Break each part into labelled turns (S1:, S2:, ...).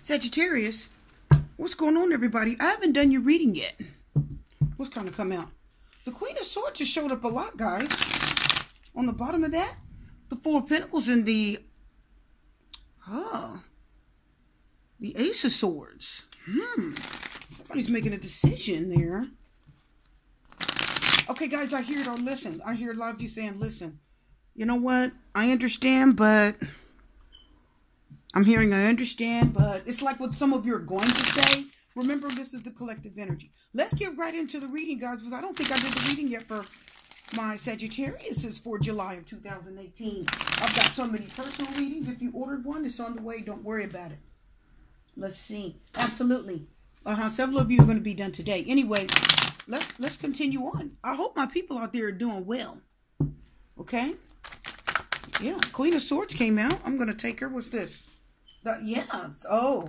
S1: Sagittarius, what's going on, everybody? I haven't done your reading yet. What's going to come out? The Queen of Swords just showed up a lot, guys. On the bottom of that, the Four of Pentacles and the Ace of Swords. Somebody's making a decision there. Okay, guys, I hear it or listen. I hear a lot of you saying, listen. You know what? I understand, but... I'm hearing I understand, but it's like what some of you are going to say. Remember, this is the collective energy. Let's get right into the reading, guys, because I don't think I did the reading yet for my Sagittarius for July of 2018. I've got so many personal readings. If you ordered one, it's on the way. Don't worry about it. Let's see. Absolutely. Several of you are going to be done today. Anyway, let's continue on. I hope my people out there are doing well. Okay? Yeah, Queen of Swords came out. I'm going to take her. What's this? So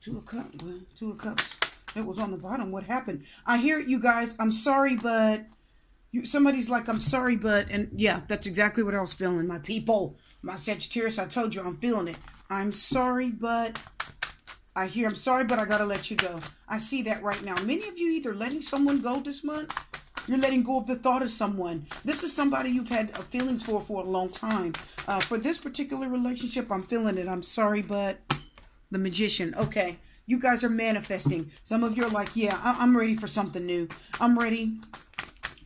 S1: Two of Cups. Well, Two of Cups. It was on the bottom. What happened? I hear it, you guys. I'm sorry, but... somebody's like, I'm sorry, but... And yeah, that's exactly what I was feeling. My people. My Sagittarius, I told you I'm feeling it. I'm sorry, but... I'm sorry, but I gotta let you go. I see that right now. Many of you either letting someone go this month... You're letting go of the thought of someone. This is somebody you've had feelings for a long time. For this particular relationship, I'm feeling it. I'm sorry, but the Magician. Okay, you guys are manifesting. Some of you are like, yeah, I'm ready for something new. I'm ready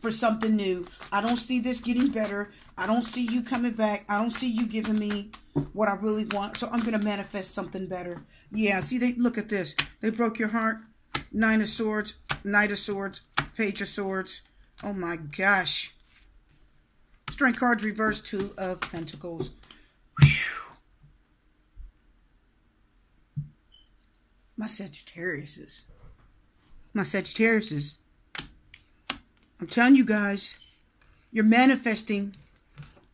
S1: for something new. I don't see this getting better. I don't see you coming back. I don't see you giving me what I really want. So I'm going to manifest something better. Yeah, see, look at this. They broke your heart. Nine of Swords, Knight of Swords, Page of Swords. Oh my gosh. Strength cards reversed. Two of Pentacles. Whew. My Sagittariuses. I'm telling you guys, you're manifesting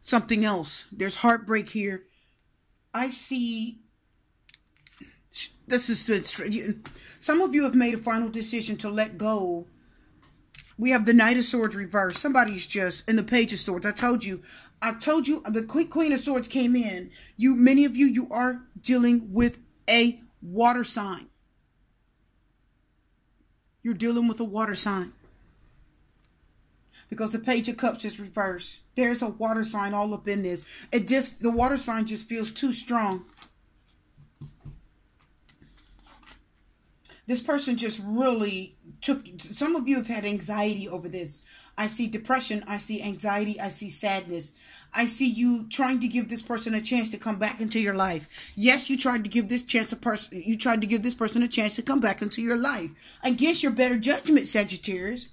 S1: something else. There's heartbreak here. I see. This is some of you have made a final decision to let go. We have the Knight of Swords reversed. Somebody's just in the Page of Swords. I told you the Queen of Swords came in. Many of you are dealing with a water sign. You're dealing with a water sign. Because the Page of Cups is reversed. There's a water sign all up in this. The water sign just feels too strong. This person just really some of you have had anxiety over this. I see depression. I see anxiety. I see sadness. I see you trying to give this person a chance to come back into your life. Yes, you tried to give this person a chance to come back into your life. Against your better judgment, Sagittarius.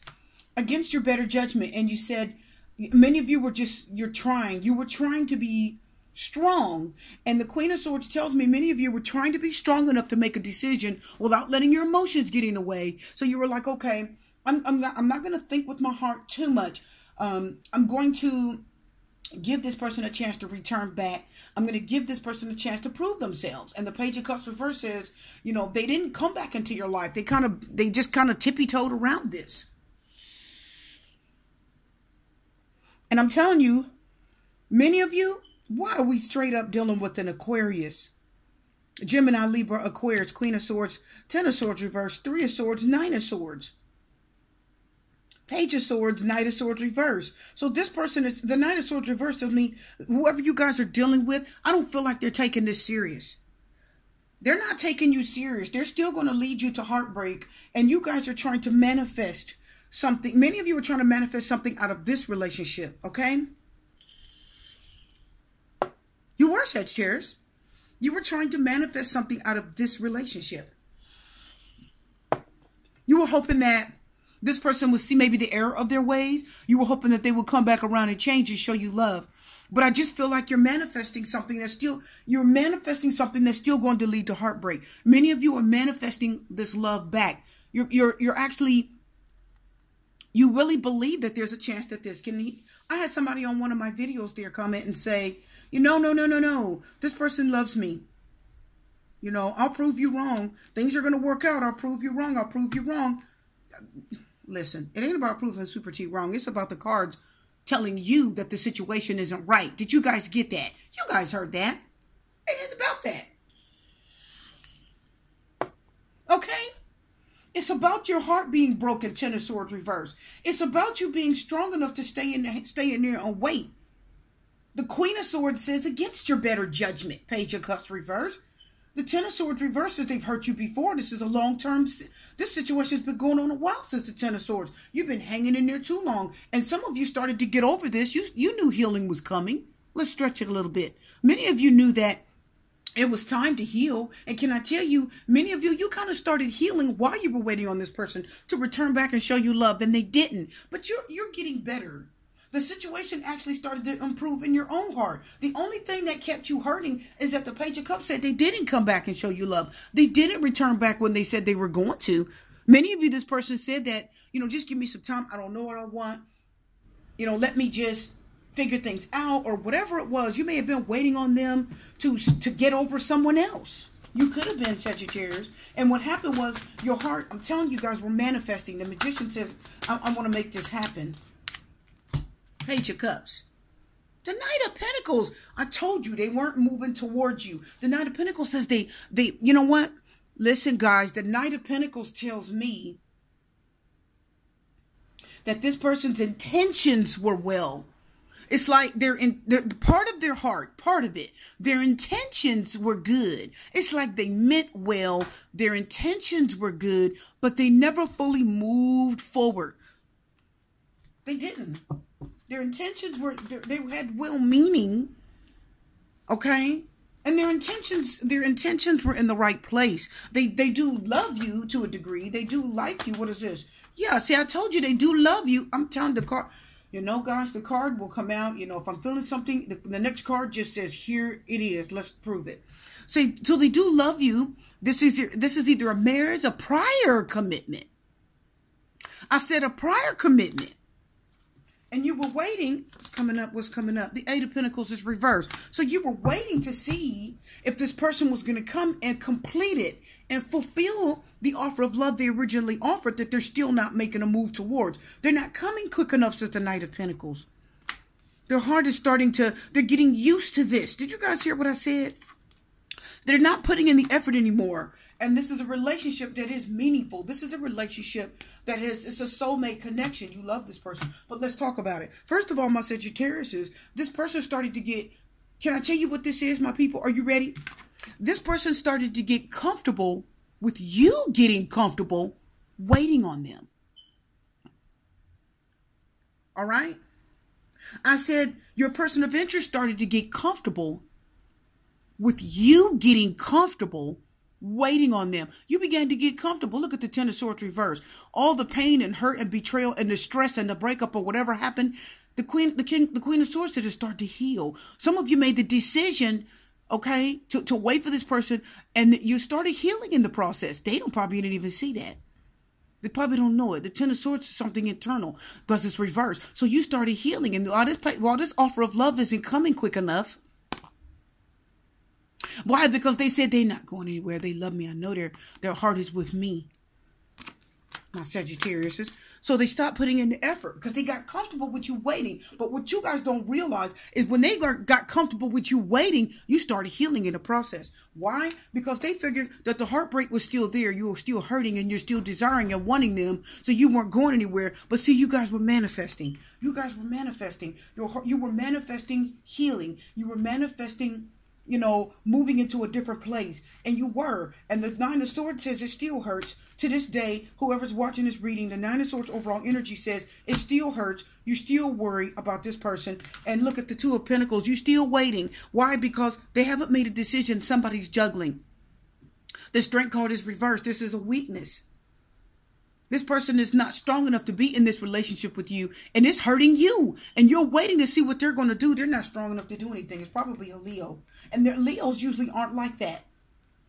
S1: Against your better judgment. And you said, many of you were you were trying to be strong. And the Queen of Swords tells me many of you were trying to be strong enough to make a decision without letting your emotions get in the way. So you were like, okay, I'm not going to think with my heart too much. I'm going to give this person a chance to return back. I'm going to give this person a chance to prove themselves. And the Page of Cups reverse says, they didn't come back into your life. They just kind of tippy-toed around this. And I'm telling you, many of you, why are we straight up dealing with an Aquarius? Gemini, Libra, Aquarius, Queen of Swords, Ten of Swords reverse, Three of Swords, Nine of Swords. Page of Swords, Knight of Swords reverse. So this person is, the Knight of Swords reverse tells me, whoever you guys are dealing with, I don't feel like they're taking this serious. They're not taking you serious. They're still going to lead you to heartbreak. And you guys are trying to manifest something. Many of you are trying to manifest something out of this relationship, okay? You were, Sagittarius. You were trying to manifest something out of this relationship. You were hoping that this person would see maybe the error of their ways. You were hoping that they would come back around and change and show you love. But I just feel like you're manifesting something that's still going to lead to heartbreak. Many of you are manifesting this love back. You're actually, you really believe that there's a chance that this can. I had somebody on one of my videos there comment and say, no. This person loves me. I'll prove you wrong. Things are going to work out. I'll prove you wrong. Listen, it ain't about proving Super T wrong. It's about the cards telling you that the situation isn't right. Did you guys get that? You guys heard that. It is about that. It's about your heart being broken, Ten of Swords reverse. It's about you being strong enough to stay in there and wait. The Queen of Swords says against your better judgment, Page of Cups reverse. The Ten of Swords reverse says they've hurt you before. This is a long-term, this situation has been going on a while since the Ten of Swords. You've been hanging in there too long. And some of you started to get over this. You knew healing was coming. Let's stretch it a little bit. Many of you knew that it was time to heal. And can I tell you, many of you kind of started healing while you were waiting on this person to return back and show you love, and they didn't. But you're getting better. The situation actually started to improve in your own heart. The only thing that kept you hurting is that the Page of Cups said they didn't come back and show you love. They didn't return back when they said they were going to. Many of you, this person said that, just give me some time. I don't know what I want. Let me just figure things out, or whatever it was. You may have been waiting on them to get over someone else. You could have been Sagittarius. And what happened was your heart, I'm telling you guys, were manifesting. The Magician says, I want to make this happen. Page of Cups. The Knight of Pentacles. I told you they weren't moving towards you. The Knight of Pentacles says they you know what? Listen, guys, the Knight of Pentacles tells me that this person's intentions were well. It's like they're part of their heart, part of it. Their intentions were good. It's like they meant well. Their intentions were good, but they never fully moved forward. They didn't. Their intentions were, they had well meaning, okay? And their intentions were in the right place. They do love you to a degree. They do like you. What is this? Yeah, see, I told you they do love you. I'm telling the card, guys, the card will come out. If I'm feeling something, the next card just says, here it is. Let's prove it. See, so they do love you. This is either a marriage, a prior commitment. I said a prior commitment. And you were waiting. What's coming up? The Eight of Pentacles is reversed. So you were waiting to see if this person was going to come and complete it and fulfill the offer of love they originally offered, that they're still not making a move towards. They're not coming quick enough, says the Knight of Pentacles. Their heart is they're getting used to this. Did you guys hear what I said? They're not putting in the effort anymore. And this is a relationship that is meaningful. This is a relationship that it's a soulmate connection. You love this person. But let's talk about it. First of all, my Sagittarius, this person started to get, can I tell you what this is, my people? Are you ready? This person started to get comfortable with you getting comfortable waiting on them. All right? I said your person of interest started to get comfortable with you getting comfortable waiting on them. You began to get comfortable. Look at the Ten of Swords reverse. All the pain and hurt and betrayal and the stress and the breakup or whatever happened, the Queen of Swords did start to heal. Some of you made the decision, okay, to wait for this person, and you started healing in the process. They probably didn't even see that. They probably don't know it. The Ten of Swords is something internal, because it's reversed. So you started healing, and while this offer of love isn't coming quick enough. Why? Because they said they're not going anywhere. They love me. I know their heart is with me. My Sagittarius. So they stopped putting in the effort because they got comfortable with you waiting. But what you guys don't realize is when they got comfortable with you waiting, you started healing in the process. Why? Because they figured that the heartbreak was still there. You were still hurting and you're still desiring and wanting them. So you weren't going anywhere. But see, you guys were manifesting. You guys were manifesting. You were manifesting healing. You were manifesting, moving into a different place. And you were. And the Nine of Swords says it still hurts. To this day, whoever's watching this reading, the Nine of Swords overall energy says it still hurts. You still worry about this person. And look at the Two of Pentacles. You're still waiting. Why? Because they haven't made a decision. Somebody's juggling. The Strength card is reversed. This is a weakness. This person is not strong enough to be in this relationship with you, and it's hurting you. And you're waiting to see what they're going to do. They're not strong enough to do anything. It's probably a Leo. And Leos usually aren't like that.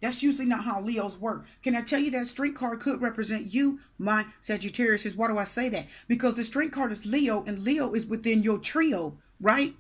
S1: That's usually not how Leos work. Can I tell you that Strength card could represent you, my Sagittarius? Why do I say that? Because the Strength card is Leo, and Leo is within your trio, right?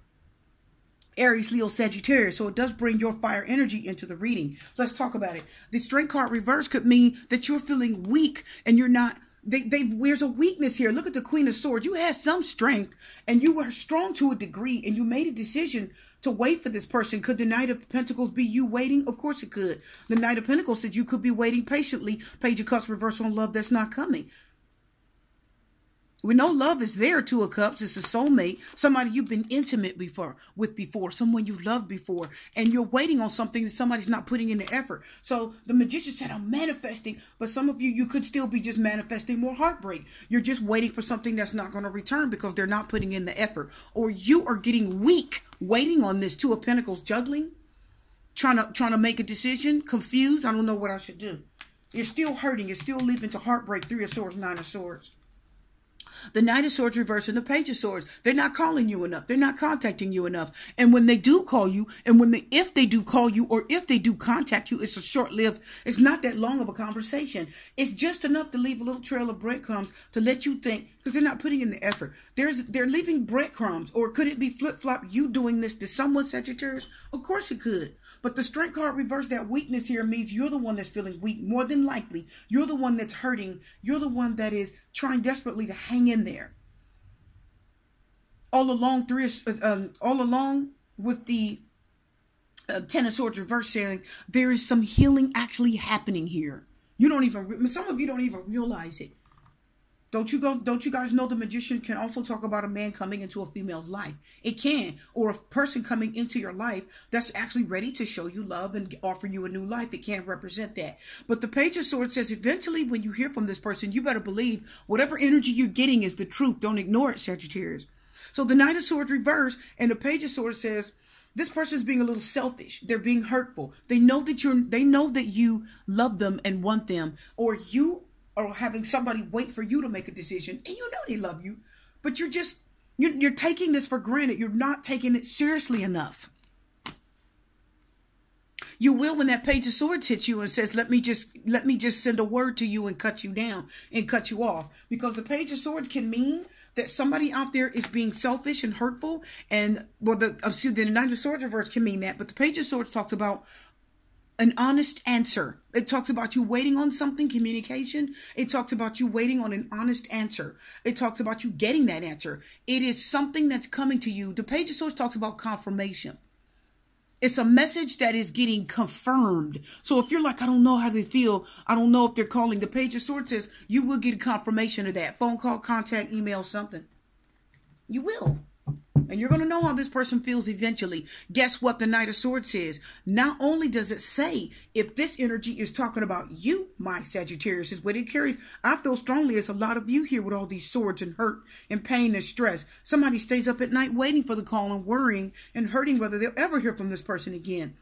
S1: Aries, Leo, Sagittarius. So it does bring your fire energy into the reading. Let's talk about it. The Strength card reverse could mean that you're feeling weak and you're not. There's a weakness here. Look at the Queen of Swords. You had some strength and you were strong to a degree, and you made a decision to wait for this person. Could the Knight of Pentacles be you waiting? Of course it could. The Knight of Pentacles said you could be waiting patiently. Page of Cups reverse on love that's not coming. We know love is there. Two of Cups. It's a soulmate. Somebody you've been intimate with before. Someone you loved before. And you're waiting on something that somebody's not putting in the effort. So the Magician said, I'm manifesting. But some of you could still be just manifesting more heartbreak. You're just waiting for something that's not going to return because they're not putting in the effort. Or you are getting weak waiting on this. Two of Pentacles juggling. Trying to make a decision. Confused. I don't know what I should do. You're still hurting. You're still leaving to heartbreak. Three of Swords, Nine of Swords. The Knight of Swords reverse and the Page of Swords. They're not calling you enough. They're not contacting you enough. And when they do call you, and if they do call you, or if they do contact you, it's a short-lived, it's not that long of a conversation. It's just enough to leave a little trail of breadcrumbs to let you think, because they're not putting in the effort. They're leaving breadcrumbs. Or could it be flip-flop, you doing this to someone, Sagittarius? Of course it could. But the Strength card reverse, that weakness here means you're the one that's feeling weak. More than likely, you're the one that's hurting. You're the one that is trying desperately to hang in there. All along, all along with the Ten of Swords reverse saying there is some healing actually happening here. You don't even, some of you don't even realize it. Don't you guys know the Magician can also talk about a man coming into a female's life? It can. Or a person coming into your life that's actually ready to show you love and offer you a new life. It can represent that. But the Page of Swords says eventually when you hear from this person, you better believe whatever energy you're getting is the truth. Don't ignore it, Sagittarius. So the Knight of Swords reverse and the Page of Swords says this person's being a little selfish. They're being hurtful. They know that you love them and want them, or you or having somebody wait for you to make a decision, and you know they love you, but you're taking this for granted. You're not taking it seriously enough. You will when that Page of Swords hits you and says, let me just send a word to you and cut you down and cut you off. Because the Page of Swords can mean that somebody out there is being selfish and hurtful. And well, the Knight of Swords reverse can mean that, but the Page of Swords talks about an honest answer. It talks about you waiting on something, communication. It talks about you waiting on an honest answer. It talks about you getting that answer. It is something that's coming to you. The Page of Swords talks about confirmation. It's a message that is getting confirmed. So if you're like, I don't know how they feel, I don't know if they're calling, the Page of Swords says you will get a confirmation of that. Phone call, contact, email, something. You will. And you're going to know how this person feels eventually. Guess what the Knight of Swords says? Not only does it say if this energy is talking about you, my Sagittarius, is what it carries. I feel strongly it's a lot of you here with all these swords and hurt and pain and stress. Somebody stays up at night waiting for the call and worrying and hurting whether they'll ever hear from this person again.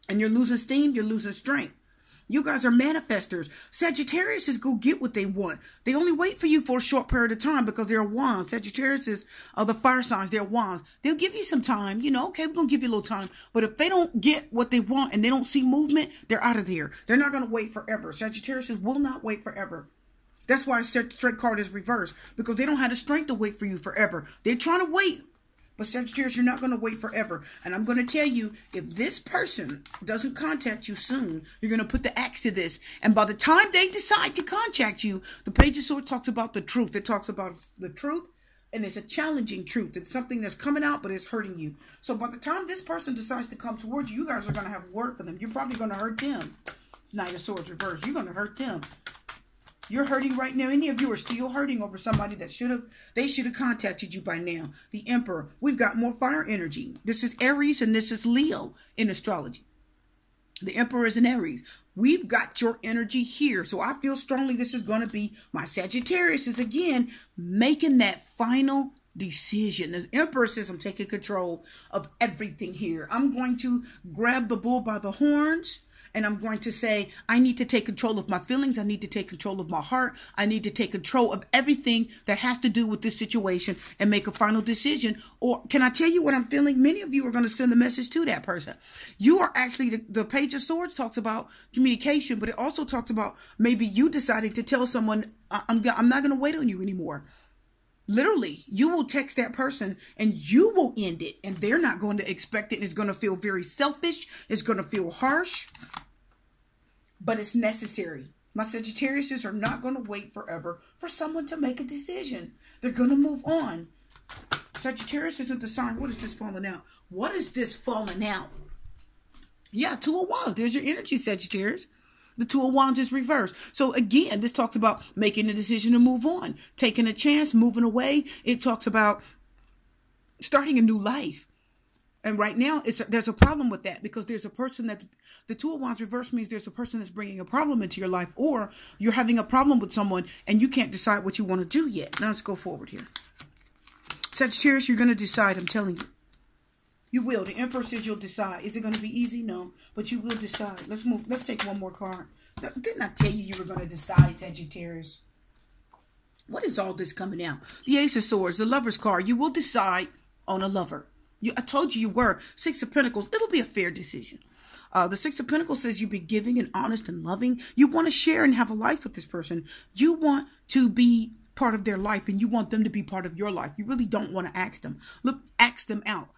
S1: And you're losing steam, you're losing strength. You guys are manifestors. Sagittarius is go get what they want. They only wait for you for a short period of time because they're wands. Sagittarius is the fire signs. They're wands. They'll give you some time. You know, okay, we're going to give you a little time. But if they don't get what they want and they don't see movement, they're out of there. They're not going to wait forever. Sagittarius will not wait forever. That's why Strength card is reversed. Because they don't have the strength to wait for you forever. They're trying to wait. But Sagittarius, you're not going to wait forever. And I'm going to tell you, if this person doesn't contact you soon, you're going to put the axe to this. And by the time they decide to contact you, the Page of Swords talks about the truth. It talks about the truth. And it's a challenging truth. It's something that's coming out, but it's hurting you. So by the time this person decides to come towards you, you guys are going to have word for them. You're probably going to hurt them. Knight of Swords reversed. You're going to hurt them. You're hurting right now. Any of you are still hurting over somebody that should have contacted you by now. The Emperor. We've got more fire energy. This is Aries and this is Leo in astrology. The Emperor is in Aries. We've got your energy here. So I feel strongly this is going to be my Sagittarius is again making that final decision. The Emperor says, I'm taking control of everything here. I'm going to grab the bull by the horns. And I'm going to say, I need to take control of my feelings. I need to take control of my heart. I need to take control of everything that has to do with this situation and make a final decision. Or can I tell you what I'm feeling? Many of you are going to send a message to that person. You are actually, the Page of Swords talks about communication, but it also talks about maybe you deciding to tell someone, I'm not going to wait on you anymore. Literally, you will text that person and you will end it. And they're not going to expect it. It's going to feel very selfish. It's going to feel harsh. But it's necessary. My Sagittariuses are not going to wait forever for someone to make a decision. They're going to move on. Sagittarius isn't the sign. What is this falling out? What is this falling out? Yeah, Two of Wands. There's your energy, Sagittarius. The Two of Wands is reversed. So again, this talks about making a decision to move on, taking a chance, moving away. It talks about starting a new life. And right now, there's a problem with that because there's a person that the Two of Wands reverse means there's a person that's bringing a problem into your life, or you're having a problem with someone and you can't decide what you want to do yet. Now let's go forward here. Sagittarius, you're going to decide. I'm telling you. You will. The Emperor says you'll decide. Is it going to be easy? No. But you will decide. Let's move. Let's take one more card. Didn't I tell you were going to decide, Sagittarius? What is all this coming out? The Ace of Swords, the Lover's card. You will decide on a lover. I told you were. Six of Pentacles. It'll be a fair decision. The Six of Pentacles says you be giving and honest and loving. You want to share and have a life with this person. You want to be part of their life and you want them to be part of your life. You really don't want to ask them. Look, ask them out.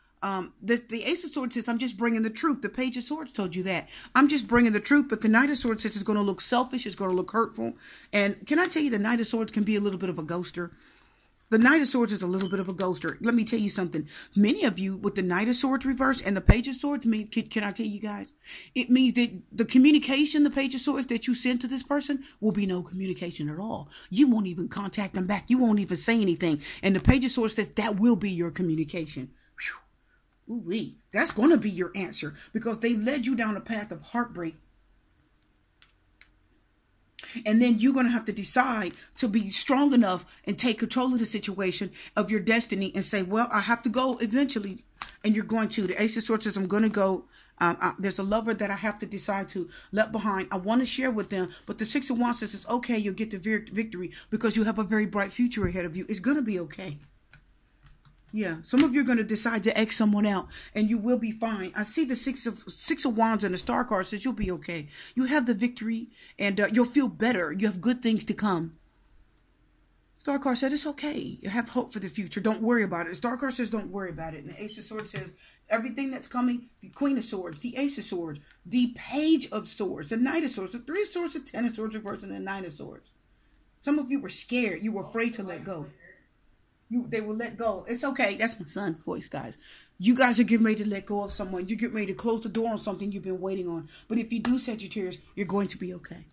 S1: The Ace of Swords says, I'm just bringing the truth. The Page of Swords told you that. I'm just bringing the truth. But the Knight of Swords says it's going to look selfish. It's going to look hurtful. And can I tell you, the Knight of Swords can be a little bit of a ghoster. The Knight of Swords is a little bit of a ghoster. Let me tell you something. Many of you with the Knight of Swords reverse and the Page of Swords, can I tell you guys? It means that the communication, the Page of Swords that you send to this person will be no communication at all. You won't even contact them back. You won't even say anything. And the Page of Swords says that will be your communication. Whew. Ooh-wee. That's going to be your answer because they led you down a path of heartbreak. And then you're going to have to decide to be strong enough and take control of the situation, of your destiny, and say, well, I have to go eventually. And you're going to. The Ace of Swords says, I'm going to go. There's a lover that I have to decide to let behind. I want to share with them. But the Six of Wands says, it's okay. You'll get the victory because you have a very bright future ahead of you. It's going to be okay. Yeah, some of you are going to decide to X someone out, and you will be fine. I see the Six of Wands and the Star card says you'll be okay. You have the victory, and you'll feel better. You have good things to come. Star card said it's okay. You have hope for the future. Don't worry about it. The Star card says don't worry about it. And the Ace of Swords says everything that's coming, the Queen of Swords, the Ace of Swords, the Page of Swords, the Knight of Swords, the Three of Swords, the Ten of Swords reverse, and the Nine of Swords. Some of you were scared. You were afraid to let go. They will let go. It's okay. That's my son's voice, guys. You guys are getting ready to let go of someone. You're getting ready to close the door on something you've been waiting on. But if you do, Sagittarius, you're going to be okay.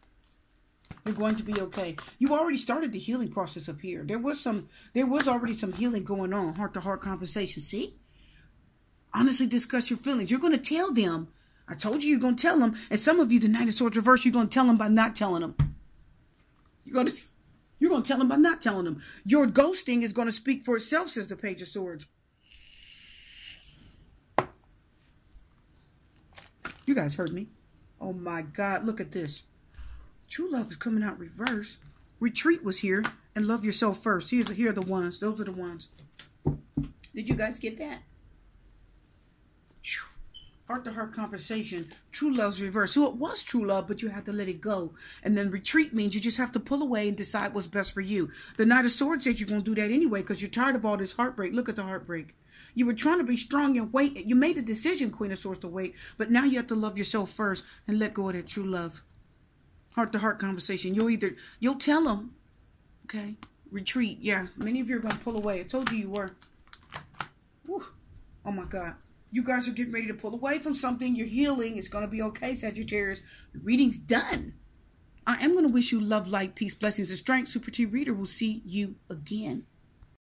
S1: You're going to be okay. You've already started the healing process up here. There was already some healing going on. Heart-to-heart conversation. See? Honestly discuss your feelings. You're going to tell them. I told you you're going to tell them. And some of you, the Knight of Swords reverse, you're going to tell them by not telling them. You're going to tell them by not telling them. Your ghosting is going to speak for itself, says the Page of Swords. You guys heard me. Oh my God, look at this. True love is coming out reverse. Retreat was here, and love yourself first. Here are the ones. Those are the ones. Did you guys get that? Heart-to-heart conversation. True love's reverse. So it was true love, but you have to let it go. And then retreat means you just have to pull away and decide what's best for you. The Knight of Swords says you're going to do that anyway because you're tired of all this heartbreak. Look at the heartbreak. You were trying to be strong and wait. You made a decision, Queen of Swords, to wait. But now you have to love yourself first and let go of that true love. Heart-to-heart conversation. You'll tell them. Okay. Retreat. Yeah. Many of you are going to pull away. I told you you were. Whew. Oh my God. You guys are getting ready to pull away from something. You're healing. It's going to be okay, Sagittarius. The reading's done. I am going to wish you love, light, peace, blessings, and strength. Super T Reader will see you again.